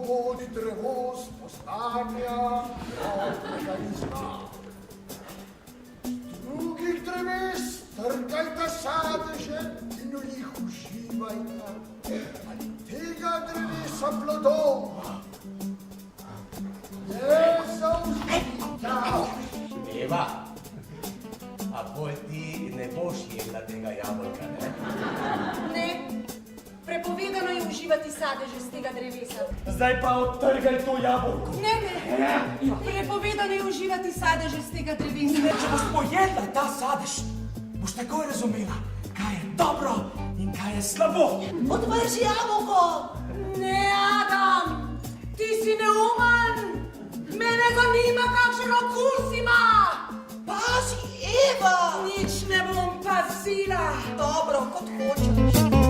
Bodi drevo spostanja dobrega izna. Drugih dreves trkajte sadeže in v njih uživajte. Ali tega drevesa plodov ne zaužijte. Eva, a bolj ti ne boš jedla tega jabolka, ne? Ne, prepovedano je uživati sadeže z tega drevesa. Zdaj pa odtrgaj to jabolko. Ne, prepovedano je uživati sadeže z tega drevesa. Če boš pojedla ta sadež, boš takoj razumela, kaj je dobro in kaj je slabo. Odvrži jabolko! Ne, Adam, ti si neumen. Mene zanima, kakšen okus ima. Pazi, Eva! Nič ne bom pazila. Dobro, kot hočeš.